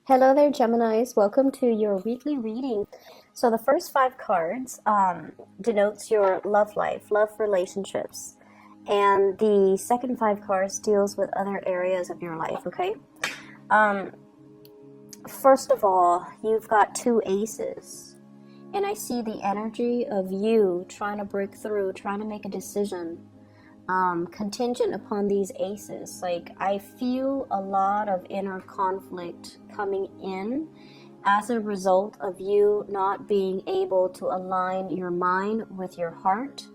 Hello there, Geminis. Welcome to your weekly reading. So the first five cards denotes your love life, love relationships. And the second five cards deals with other areas of your life, okay? Um, First of all, you've got two aces. And I see the energy of you trying to break through, trying to make a decision. Contingent upon these aces. Like, I feel a lot of inner conflict coming in as a result of you not being able to align your mind with your heart.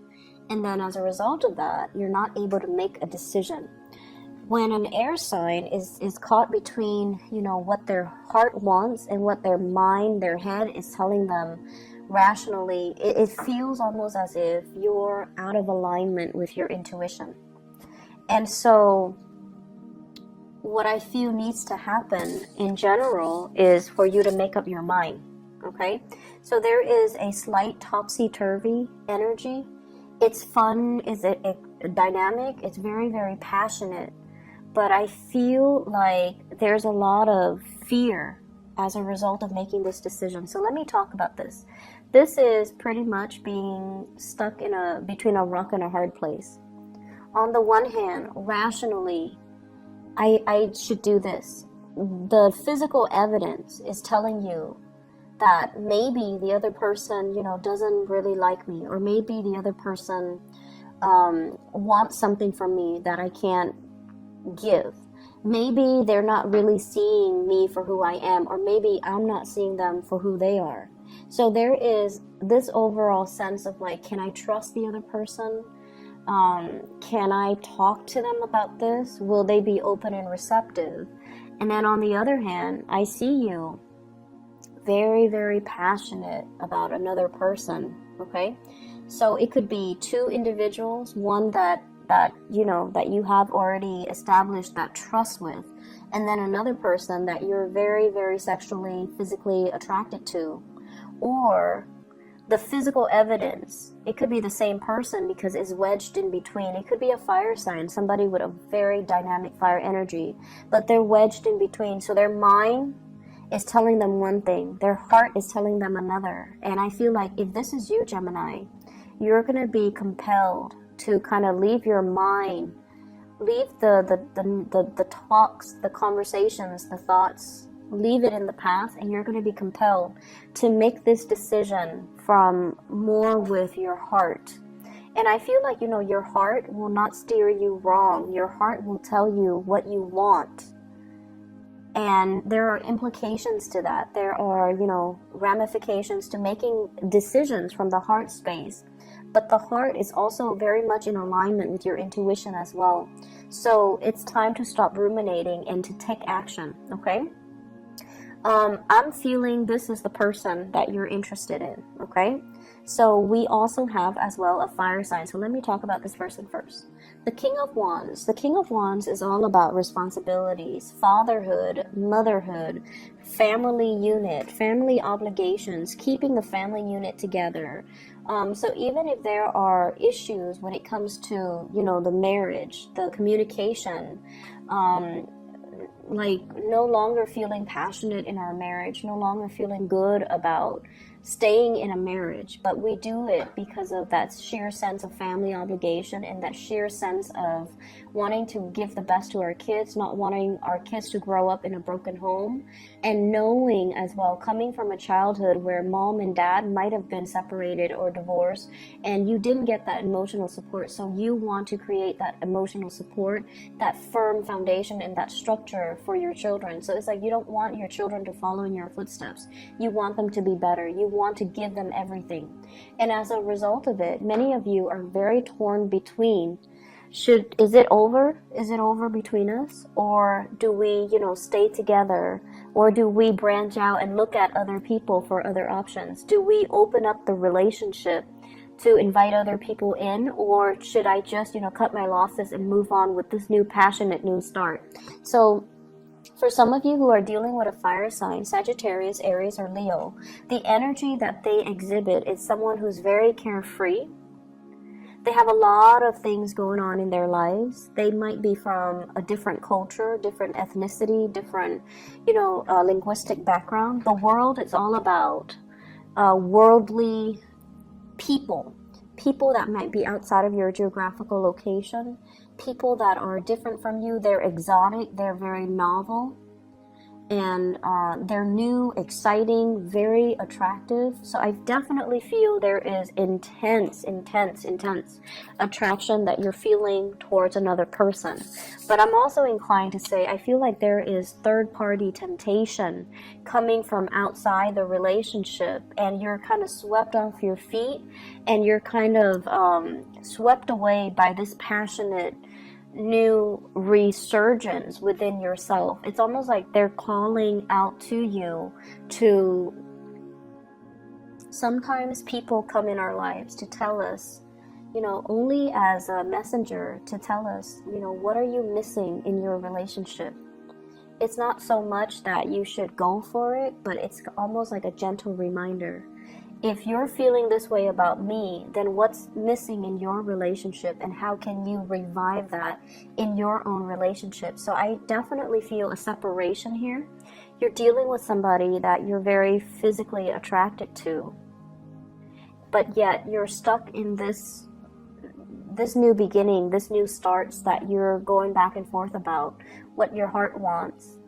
And then as a result of that, you're not able to make a decision. When an air sign is caught between, what their heart wants and what their mind, their head is telling them rationally, it feels almost as if you're out of alignment with your intuition. And so what I feel needs to happen in general is for you to make up your mind, okay? So there is a slight topsy-turvy energy. It's fun, it's dynamic, it's very, very passionate, but I feel like there's a lot of fear as a result of making this decision. So let me talk about this. This is pretty much being stuck between a rock and a hard place. On the one hand, rationally, I should do this. The physical evidence is telling you that maybe the other person, doesn't really like me, or maybe the other person wants something from me that I can't give. Maybe they're not really seeing me for who I am, or maybe I'm not seeing them for who they are. So there is this overall sense of like, can I trust the other person? Can I talk to them about this? Will they be open and receptive? And then on the other hand, I see you very, very passionate about another person, okay? So it could be two individuals, one that you have already established that trust with, and then another person that you're very, very sexually, physically attracted to. Or the physical evidence, it could be the same person because it's wedged in between. It could be a fire sign, somebody with a very dynamic fire energy, but they're wedged in between. So their mind is telling them one thing, their heart is telling them another. And I feel like if this is you, Gemini, you're going to be compelled to kind of leave your mind, leave the talks, the conversations, the thoughts, leave it in the past, and you're going to be compelled to make this decision from more with your heart. And I feel like, your heart will not steer you wrong. Your heart will tell you what you want. And there are implications to that. There are, ramifications to making decisions from the heart space. But the heart is also very much in alignment with your intuition as well. So it's time to stop ruminating and to take action, okay? I'm feeling this is the person that you're interested in, okay? So we also have as well a fire sign. So let me talk about this person first. The King of Wands. The King of Wands is all about responsibilities, fatherhood, motherhood, family unit, family obligations, keeping the family unit together. So even if there are issues when it comes to, the marriage, the communication, like no longer feeling passionate in our marriage, no longer feeling good about staying in a marriage, but we do it because of that sheer sense of family obligation and that sheer sense of wanting to give the best to our kids, not wanting our kids to grow up in a broken home, and knowing as well, coming from a childhood where mom and dad might have been separated or divorced and you didn't get that emotional support, so you want to create that emotional support, that firm foundation and that structure for your children. So it's like you don't want your children to follow in your footsteps. You want them to be better. You want to give them everything. And as a result of it, many of you are very torn between, is it over? Is it over between us? Or do we, stay together? Or do we branch out and look at other people for other options? Do we open up the relationship to invite other people in? Or should I just, cut my losses and move on with this new passionate new start? So for some of you who are dealing with a fire sign, Sagittarius, Aries, or Leo, the energy that they exhibit is someone who's very carefree. They have a lot of things going on in their lives. They might be from a different culture, different ethnicity, different, linguistic background. The world is all about worldly people. People that might be outside of your geographical location. People that are different from you. They're exotic. They're very novel. And they're new, exciting, very attractive. So I definitely feel there is intense attraction that you're feeling towards another person. But I'm also inclined to say I feel like there is third-party temptation coming from outside the relationship, and you're kind of swept off your feet, and you're kind of swept away by this passionate new resurgence within yourself. It's almost like they're calling out to you to... Sometimes people come in our lives to tell us, only as a messenger, to tell us, what are you missing in your relationship? It's not so much that you should go for it, but it's almost like a gentle reminder. If you're feeling this way about me, then what's missing in your relationship, and how can you revive that in your own relationship? So I definitely feel a separation here. You're dealing with somebody that you're very physically attracted to, but yet you're stuck in this new beginning, this new starts that you're going back and forth about, what your heart wants,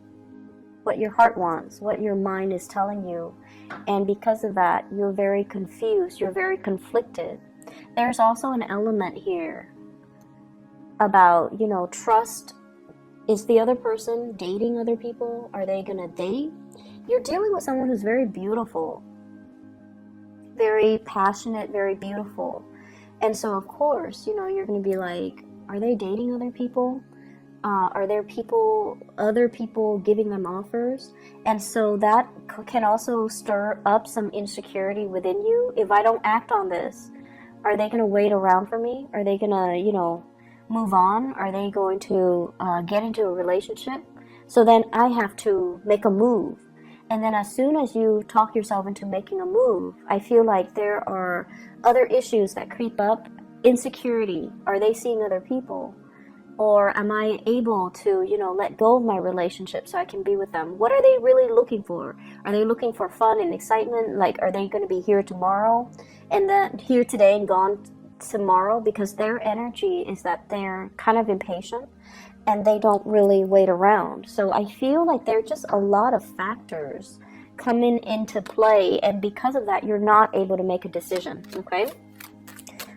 what your mind is telling you. And because of that, you're very confused, you're very conflicted. There's also an element here about, trust. Is the other person dating other people? Are they gonna date? You're dealing with someone who's very beautiful, very passionate, very beautiful. And so of course, you're gonna be like, are they dating other people? Are there other people giving them offers? And so that can also stir up some insecurity within you. If I don't act on this, are they going to wait around for me? Are they going to, move on? Are they going to get into a relationship? So then I have to make a move. And then as soon as you talk yourself into making a move, I feel like there are other issues that creep up. Insecurity. Are they seeing other people? Or am I able to, let go of my relationship so I can be with them? What are they really looking for? Are they looking for fun and excitement? Like, are they going to be here tomorrow and then here today and gone tomorrow? Because their energy is that they're kind of impatient and they don't really wait around. So I feel like there are just a lot of factors coming into play. And because of that, you're not able to make a decision, okay?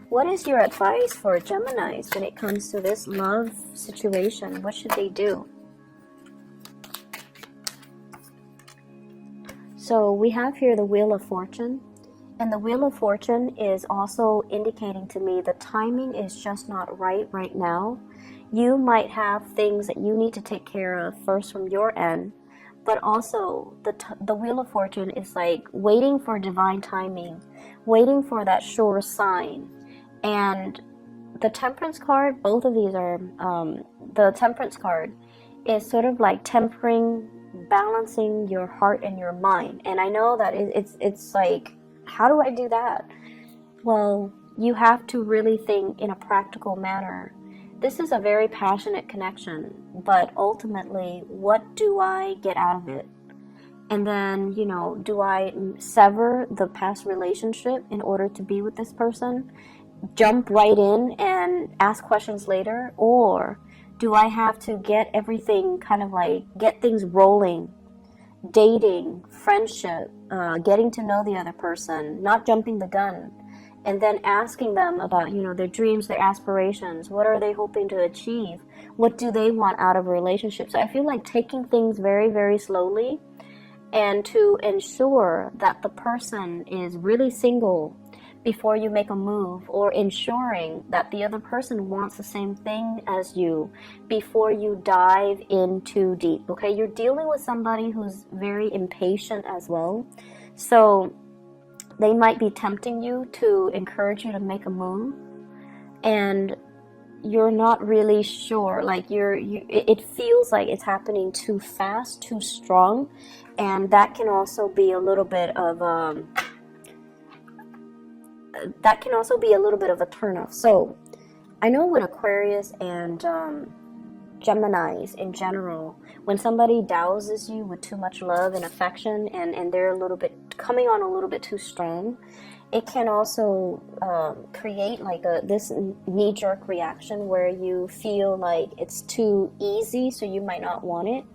What is your advice for Geminis when it comes to this love situation? What should they do? So we have here the Wheel of Fortune. And the Wheel of Fortune is also indicating to me the timing is just not right now. You might have things that you need to take care of first from your end. But also the Wheel of Fortune is like waiting for divine timing. Waiting for that sure sign. And the Temperance card, both of these are, the Temperance card is sort of like tempering, balancing your heart and your mind. And I know that it's like, how do I do that? Well, you have to really think in a practical manner. This is a very passionate connection, but ultimately, what do I get out of it? And then, do I sever the past relationship in order to be with this person? Jump right in and ask questions later? Or do I have to get everything kind of like, get things rolling? Dating, friendship, getting to know the other person, not jumping the gun. And then asking them about, their dreams, their aspirations. What are they hoping to achieve? What do they want out of a relationship? So I feel like taking things very, very slowly and to ensure that the person is really single before you make a move, or ensuring that the other person wants the same thing as you before you dive in too deep, okay? You're dealing with somebody who's very impatient as well. So they might be tempting you to encourage you to make a move, and you're not really sure, like it feels like it's happening too fast, too strong, and that can also be a little bit of that can also be a little bit of a turnoff. So I know with Aquarius and Geminis in general, when somebody douses you with too much love and affection, and they're a little bit coming on a little bit too strong, it can also create like this knee-jerk reaction where you feel like it's too easy, so you might not want it.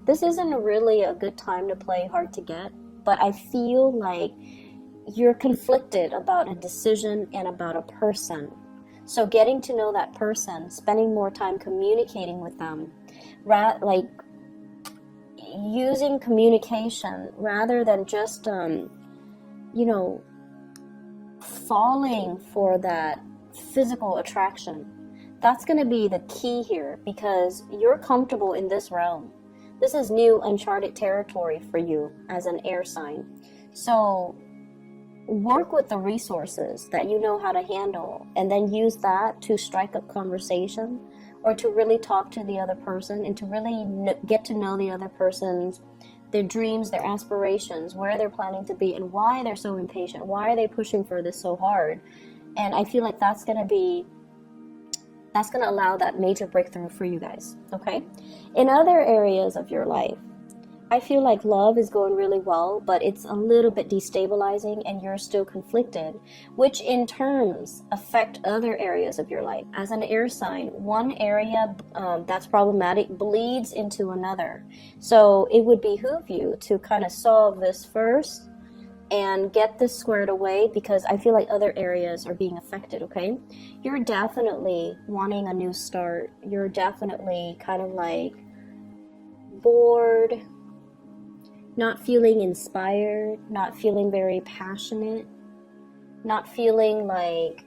This isn't really a good time to play hard to get, but I feel like you're conflicted about a decision and about a person. So getting to know that person, spending more time communicating with them, like using communication rather than just, falling for that physical attraction. That's going to be the key here, because you're comfortable in this realm. This is new, uncharted territory for you as an air sign. So work with the resources that you know how to handle, and then use that to strike up conversation, or to really talk to the other person, and to really get to know the other person's, their dreams, their aspirations, where they're planning to be, and why they're so impatient. Why are they pushing for this so hard? And I feel like that's going to allow that major breakthrough for you guys, okay? In other areas of your life, I feel like love is going really well, but it's a little bit destabilizing and you're still conflicted, which in turns affect other areas of your life. As an air sign, one area that's problematic bleeds into another. So it would behoove you to kind of solve this first and get this squared away, because I feel like other areas are being affected, okay? You're definitely wanting a new start. You're definitely kind of like bored, not feeling inspired, not feeling very passionate, not feeling like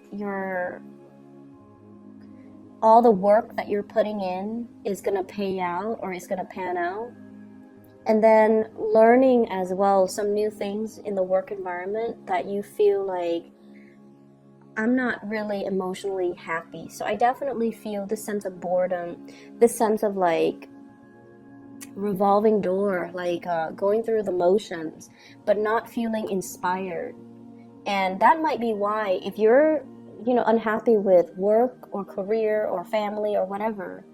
all the work that you're putting in is going to pay out or is going to pan out. And then learning as well some new things in the work environment that you feel like, I'm not really emotionally happy. So I definitely feel this sense of boredom, this sense of like revolving door, like going through the motions, but not feeling inspired. And that might be why, if you're, unhappy with work or career or family or whatever,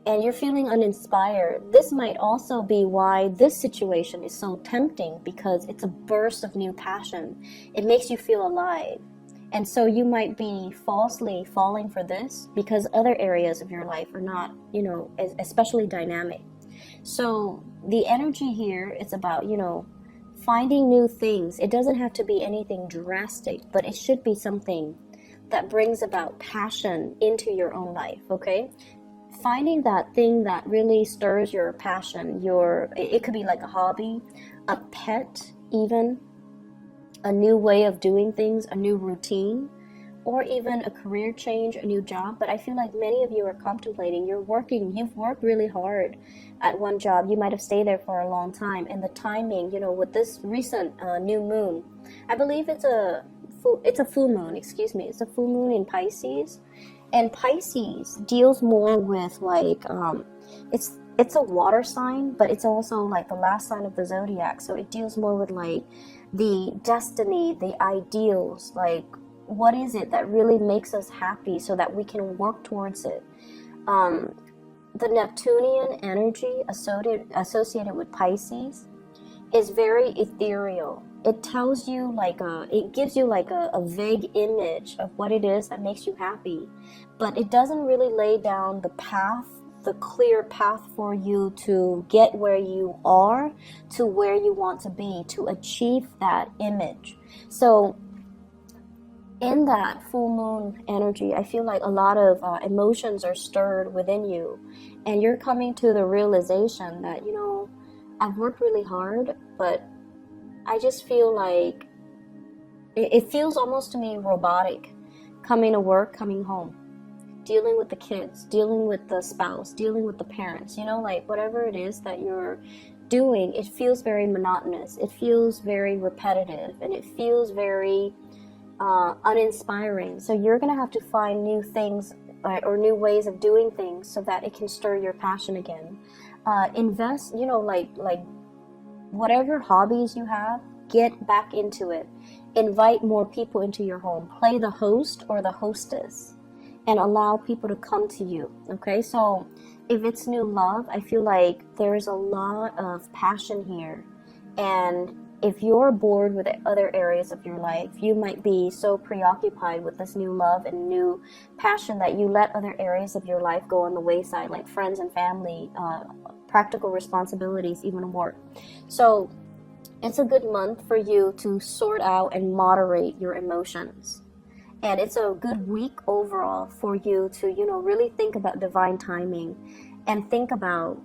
and you're feeling uninspired, this might also be why this situation is so tempting, because it's a burst of new passion. It makes you feel alive. And so you might be falsely falling for this because other areas of your life are not, especially dynamic. So the energy here is about, finding new things. It doesn't have to be anything drastic, but it should be something that brings about passion into your own life, okay? Finding that thing that really stirs your passion, it could be like a hobby, a pet even, a new way of doing things, a new routine, or even a career change, a new job. But I feel like many of you are contemplating, you've worked really hard at one job. You might have stayed there for a long time, and the timing, with this recent new moon, I believe it's a full moon, it's a full moon in Pisces. And Pisces deals more with like, it's a water sign, but it's also like the last sign of the zodiac. So it deals more with like the destiny, the ideals, like what is it that really makes us happy so that we can work towards it. The Neptunian energy associated with Pisces is very ethereal. It tells you it gives you like a vague image of what it is that makes you happy, but it doesn't really lay down the clear path for you to get where you are to where you want to be, to achieve that image. So in that full moon energy, I feel like a lot of emotions are stirred within you, and you're coming to the realization that, I've worked really hard, but I just feel like it feels almost to me robotic, coming to work, coming home, dealing with the kids, dealing with the spouse, dealing with the parents, like whatever it is that you're doing, it feels very monotonous, it feels very repetitive, and it feels very uninspiring. So you're going to have to find new things or new ways of doing things so that it can stir your passion again. Invest, like whatever hobbies you have, get back into it. Invite more people into your home. Play the host or the hostess and allow people to come to you. Okay, so if it's new love, I feel like there's a lot of passion here. And if you're bored with other areas of your life, you might be so preoccupied with this new love and new passion that you let other areas of your life go on the wayside, like friends and family, practical responsibilities, even work. So it's a good month for you to sort out and moderate your emotions. And it's a good week overall for you to, really think about divine timing and think about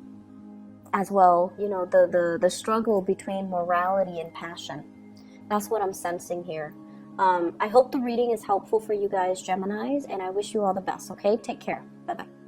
as well, the struggle between morality and passion. That's what I'm sensing here. I hope the reading is helpful for you guys, Geminis, and I wish you all the best, okay? Take care. Bye-bye.